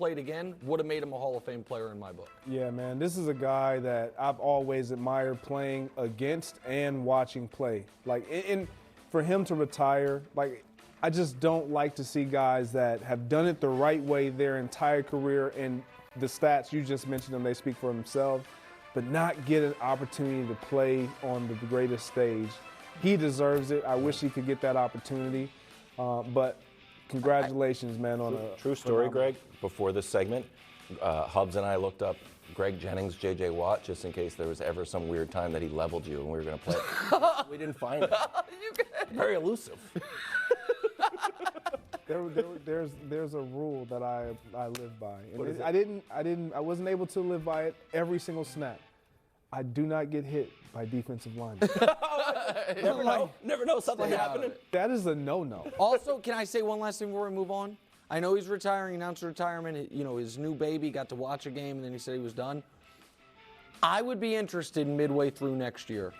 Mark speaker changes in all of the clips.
Speaker 1: played again, would have made him a Hall of Fame player in my book.
Speaker 2: Yeah, man, this is a guy that I've always admired playing against and watching play. Like, and for him to retire, like, I just don't like to see guys that have done it the right way their entire career, and the stats, you just mentioned them, they speak for themselves, but not get an opportunity to play on the greatest stage. He deserves it. I wish he could get that opportunity, but congratulations, man, on a
Speaker 3: true story, Greg. Before this segment, Hubs and I looked up Greg Jennings, J.J. Watt, just in case there was ever some weird time that he leveled you and we were going to play. We didn't find it. Very elusive.
Speaker 2: There's a rule that I live by, and I wasn't able to live by it every single snap. I do not get hit by defensive linemen.
Speaker 3: Never know something happening.
Speaker 2: That is a no-no.
Speaker 1: Also, can I say one last thing before we move on? I know he's retiring, announced retirement. You know, his new baby got to watch a game, and then he said he was done. I would be interested midway through next year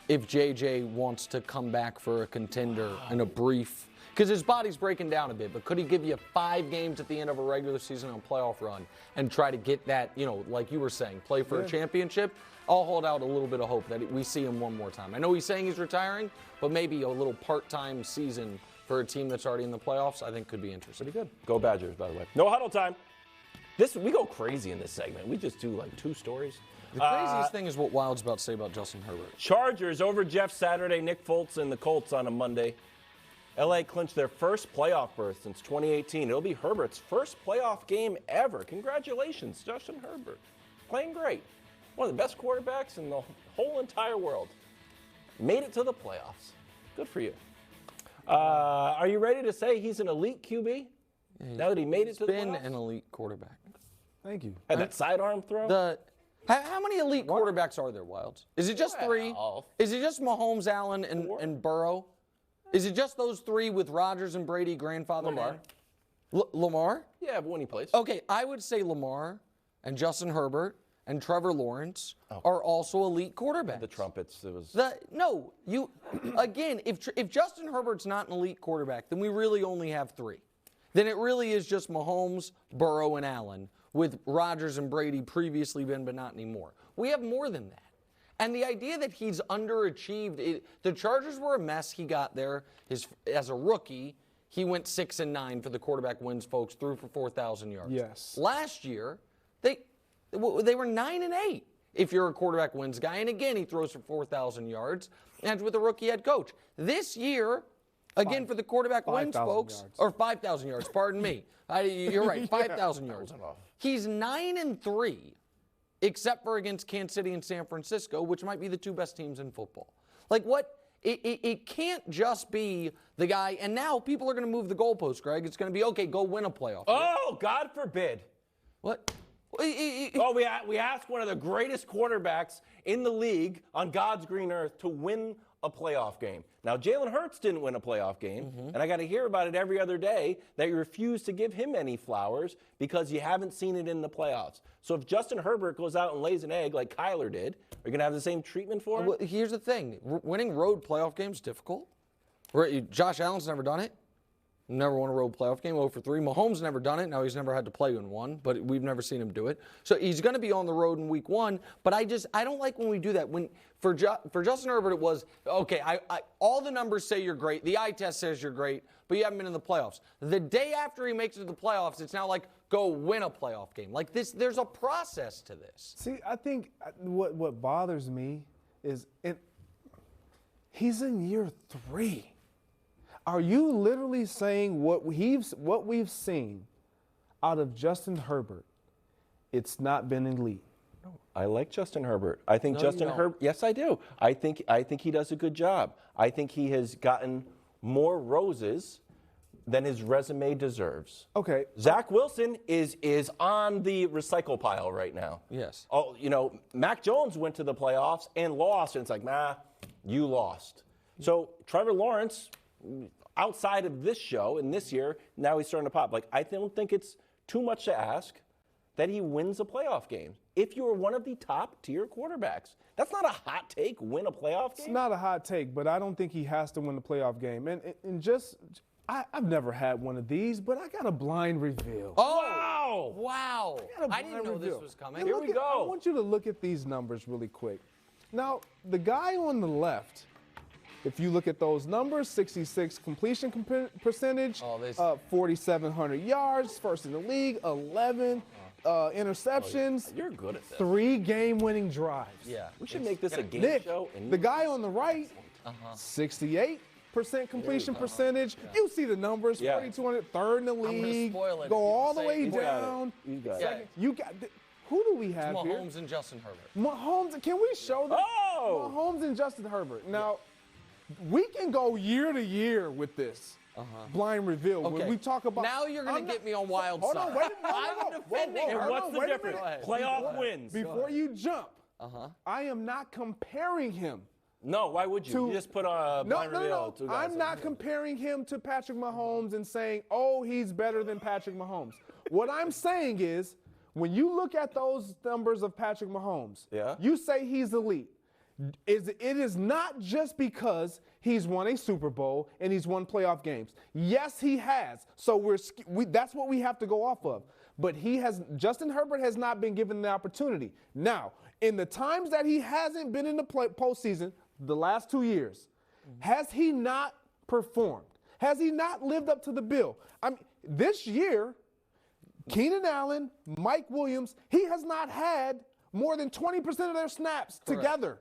Speaker 1: if JJ wants to come back for a contender in a brief, because his body's breaking down a bit, but could he give you 5 games at the end of a regular season on playoff run and try to get that, you know, like you were saying, play for a championship? I'll hold out a little bit of hope that we see him one more time. I know he's saying he's retiring, but maybe a little part-time season for a team that's already in the playoffs, I think could be interesting.
Speaker 3: Pretty good. Go Badgers, by the way. No huddle time. We go crazy in this segment. We just do like 2 stories.
Speaker 1: The craziest thing is what Wild's about to say about Justin Herbert.
Speaker 3: Chargers over Jeff Saturday, Nick Foles and the Colts on a Monday. LA clinched their first playoff berth since 2018. It'll be Herbert's first playoff game ever. Congratulations, Justin Herbert. Playing great. One of the best quarterbacks in the whole entire world. Made it to the playoffs. Good for you. Are you ready to say he's an elite QB? Now that he made it to the playoffs?
Speaker 1: He's been an elite quarterback.
Speaker 2: Thank you.
Speaker 3: Had that sidearm throw?
Speaker 1: How many elite quarterbacks are there, Wilds? Is it just 3? Is it just Mahomes, Allen, and Burrow? Is it just those 3 with Rodgers and Brady, grandfather?
Speaker 3: Lamar.
Speaker 1: Lamar?
Speaker 3: Yeah, but when he plays.
Speaker 1: Okay, I would say Lamar and Justin Herbert and Trevor Lawrence are also elite quarterbacks.
Speaker 3: The trumpets. It was.
Speaker 1: Again, if Justin Herbert's not an elite quarterback, then we really only have 3. Then it really is just Mahomes, Burrow, and Allen, with Rodgers and Brady previously been, but not anymore. We have more than that. And the idea that he's underachieved, the Chargers were a mess. He got there. As a rookie, he went 6-9 for the quarterback wins, folks, threw for 4,000 yards.
Speaker 2: Yes.
Speaker 1: Last year, they were 9-8 if you're a quarterback wins guy. And again, he throws for 4,000 yards. And that's with a rookie head coach. This year, again, for the quarterback wins, folks, or 5,000 yards, pardon me. You're right, 5,000 yards. He's 9-3, except for against Kansas City and San Francisco, which might be the 2 best teams in football. Like what? It can't just be the guy, and now people are going to move the goalpost, Greg. It's going to be, okay, go win a playoff.
Speaker 3: Oh, God forbid.
Speaker 1: What?
Speaker 3: We asked one of the greatest quarterbacks in the league on God's green earth to win a playoff game. Now, Jalen Hurts didn't win a playoff game, and I got to hear about it every other day that you refuse to give him any flowers because you haven't seen it in the playoffs. So if Justin Herbert goes out and lays an egg like Kyler did, are you going to have the same treatment for him?
Speaker 1: Well, here's the thing. Winning road playoff games is difficult. Josh Allen's never done it. Never won a road playoff game, 0-3. Mahomes never done it. Now he's never had to play in one, but we've never seen him do it. So he's going to be on the road in week 1, but I don't like when we do that. For Justin Herbert, it was, okay, all the numbers say you're great. The eye test says you're great, but you haven't been in the playoffs. The day after he makes it to the playoffs, it's now like, go win a playoff game. Like this, there's a process to this.
Speaker 2: See, I think what bothers me is he's in year 3. Are you literally saying what we've seen out of Justin Herbert, it's not been elite?
Speaker 3: I like Justin Herbert. I think Justin Herbert. Yes, I do. I think he does a good job. I think he has gotten more roses than his resume deserves.
Speaker 2: Okay.
Speaker 3: Zach Wilson is on the recycle pile right now.
Speaker 1: Yes.
Speaker 3: Oh, Mac Jones went to the playoffs and lost, and it's like, you lost. So Trevor Lawrence, outside of this show and this year, now he's starting to pop. Like, I don't think it's too much to ask that he wins a playoff game. If you are one of the top tier quarterbacks, that's not a hot take, win a playoff game.
Speaker 2: It's not a hot take, but I don't think he has to win the playoff game. And I've never had one of these, but I got a blind reveal.
Speaker 3: Oh! Wow.
Speaker 1: Wow.
Speaker 2: got a
Speaker 1: I didn't
Speaker 2: blind
Speaker 1: know this
Speaker 2: reveal.
Speaker 1: was coming.
Speaker 2: And
Speaker 3: Here
Speaker 2: look
Speaker 3: we
Speaker 2: at-
Speaker 3: go.
Speaker 2: I want you to look at these numbers really quick. Now, the guy on the left, if you look at those numbers, 66 completion percentage,
Speaker 1: Oh, this-
Speaker 2: 4,700 yards, first in the league, 11 interceptions,
Speaker 3: You're good at this.
Speaker 2: 3 game-winning drives.
Speaker 1: Yeah.
Speaker 3: We should make this a game
Speaker 2: Nick,
Speaker 3: show. And
Speaker 2: the guy on the right, 68% completion percentage. You see the numbers,
Speaker 3: Yeah.
Speaker 2: 4,200, third in the
Speaker 1: gonna
Speaker 2: league,
Speaker 1: spoil it
Speaker 2: go
Speaker 1: if
Speaker 2: all
Speaker 1: you
Speaker 2: the
Speaker 1: say
Speaker 2: way
Speaker 1: he's got it.
Speaker 2: down.
Speaker 3: You got it.
Speaker 2: Second- You got. Who do we have here?
Speaker 1: Mahomes and Justin Herbert.
Speaker 2: Mahomes. Can we show them?
Speaker 3: Oh!
Speaker 2: Mahomes and Justin Herbert. Now, we can go year to year with this blind reveal. When
Speaker 1: Okay.
Speaker 2: we talk about
Speaker 1: Now you're gonna get me on wild
Speaker 2: Hold
Speaker 1: side.
Speaker 2: on, wait a minute.
Speaker 1: I'm
Speaker 2: Whoa, whoa,
Speaker 1: defending
Speaker 2: whoa,
Speaker 3: And
Speaker 1: Herbert.
Speaker 3: what's the
Speaker 2: wait a
Speaker 3: difference?
Speaker 2: minute.
Speaker 3: Playoff wins.
Speaker 2: Before you jump, I am not comparing him.
Speaker 3: No, why would you?
Speaker 2: To-
Speaker 3: You just put a blind reveal. Two guys
Speaker 2: I'm not comparing him to Patrick Mahomes and saying, oh, he's better than Patrick Mahomes. What I'm saying is, when you look at those numbers of Patrick Mahomes,
Speaker 3: Yeah.
Speaker 2: you say he's elite. It is not just because he's won a Super Bowl and he's won playoff games. Yes, he has. So that's what we have to go off of. But Justin Herbert has not been given the opportunity. Now, in the times that he hasn't been in the postseason, the last 2 years, has he not performed? Has he not lived up to the bill? I mean, this year, Keenan Allen, Mike Williams, he has not had more than 20% of their snaps together.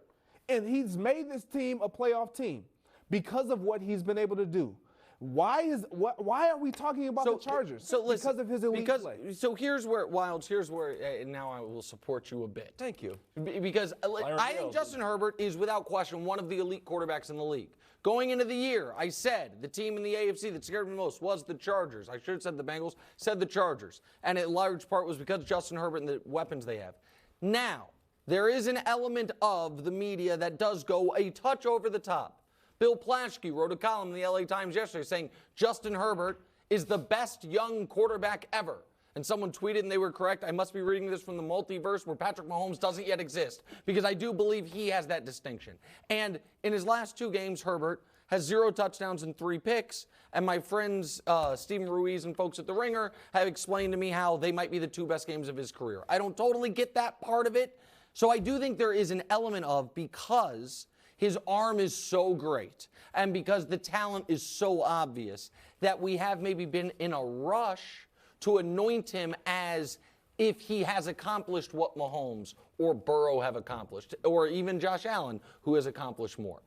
Speaker 2: And he's made this team a playoff team because of what he's been able to do. Why are we talking about the Chargers?
Speaker 1: So listen,
Speaker 2: because of his elite play.
Speaker 1: So here's where, Wilds, now I will support you a bit.
Speaker 3: Thank you.
Speaker 1: Because I think Justin Herbert is without question one of the elite quarterbacks in the league. Going into the year, I said the team in the AFC that scared me most was the Chargers. I should have said the Bengals, said the Chargers. And in large part was because Justin Herbert and the weapons they have. Now, there is an element of the media that does go a touch over the top. Bill Plaschke wrote a column in the LA Times yesterday saying Justin Herbert is the best young quarterback ever. And someone tweeted, and they were correct, I must be reading this from the multiverse where Patrick Mahomes doesn't yet exist, because I do believe he has that distinction. And in his last 2 games, Herbert has 0 touchdowns and 3 picks. And my friends, Steven Ruiz and folks at The Ringer, have explained to me how they might be the 2 best games of his career. I don't totally get that part of it. So I do think there is an element of, because his arm is so great and because the talent is so obvious, that we have maybe been in a rush to anoint him as if he has accomplished what Mahomes or Burrow have accomplished, or even Josh Allen, who has accomplished more.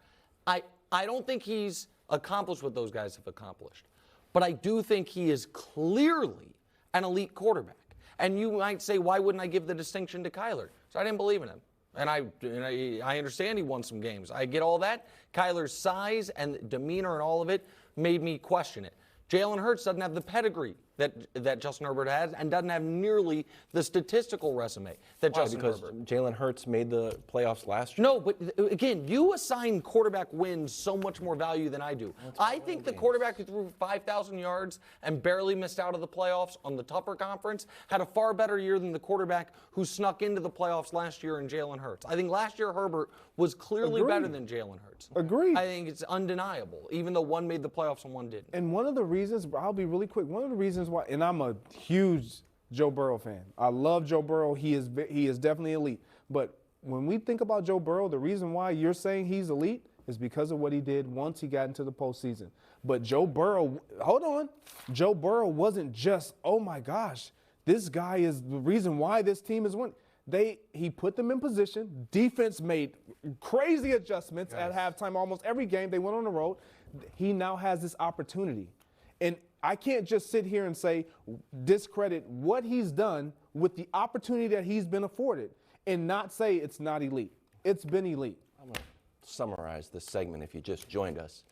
Speaker 1: I don't think he's accomplished what those guys have accomplished, but I do think he is clearly an elite quarterback. And you might say, why wouldn't I give the distinction to Kyler? So I didn't believe in him. And I understand he won some games. I get all that. Kyler's size and demeanor and all of it made me question it. Jalen Hurts doesn't have the pedigree that Justin Herbert has, and doesn't have nearly the statistical resume that Justin
Speaker 3: Because
Speaker 1: Herbert.
Speaker 3: Jalen Hurts made the playoffs last year.
Speaker 1: No, but again, you assign quarterback wins so much more value than I do. I think the quarterback who threw 5,000 yards and barely missed out of the playoffs on the tougher conference had a far better year than the quarterback who snuck into the playoffs last year in Jalen Hurts. I think last year Herbert was clearly better than Jalen Hurts.
Speaker 2: Agreed.
Speaker 1: I think it's undeniable, even though one made the playoffs and one didn't.
Speaker 2: And one of the reasons, I'll be really quick, one of the reasons why, and I'm a huge Joe Burrow fan. I love Joe Burrow. He is definitely elite. But when we think about Joe Burrow, the reason why you're saying he's elite is because of what he did once he got into the postseason. But Joe Burrow, hold on. Joe Burrow wasn't just, oh my gosh, this guy is the reason why this team is winning. He put them in position. Defense made crazy adjustments at halftime. Almost every game they went on the road. He now has this opportunity. And I can't just sit here and say, discredit what he's done with the opportunity that he's been afforded and not say it's not elite. It's been elite.
Speaker 3: I'm going to summarize this segment if you just joined us.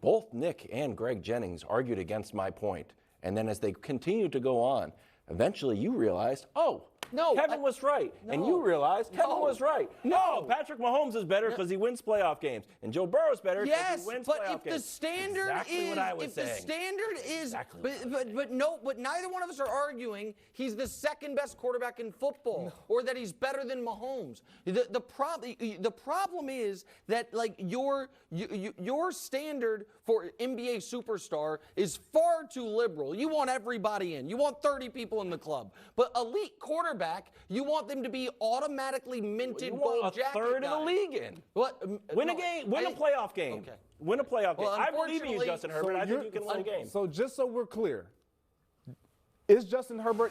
Speaker 3: Both Nick and Greg Jennings argued against my point. And then as they continued to go on, eventually you realized, oh,
Speaker 1: No,
Speaker 3: Kevin was right. And you realize Kevin was right. No, Patrick Mahomes is better because he wins playoff games. And Joe Burrow's better because he wins playoff games.
Speaker 1: Yes, but if the standard
Speaker 3: exactly what I was saying.
Speaker 1: the standard is,
Speaker 3: Exactly.
Speaker 1: but neither one of us are arguing he's the second best quarterback in football or that he's better than Mahomes. The problem is that like your standard for NBA superstar is far too liberal. You want everybody in. You want 30 people in the club. But elite quarterback, you want them to be automatically minted gold jacket.
Speaker 3: You want a third
Speaker 1: guy.
Speaker 3: of the league in.
Speaker 1: What?
Speaker 3: Win a game. Win a playoff game.
Speaker 1: Okay.
Speaker 3: Win a playoff game.
Speaker 1: Well,
Speaker 3: I believe in you, Justin Herbert. I think you can win a game.
Speaker 2: So just so we're clear, is Justin Herbert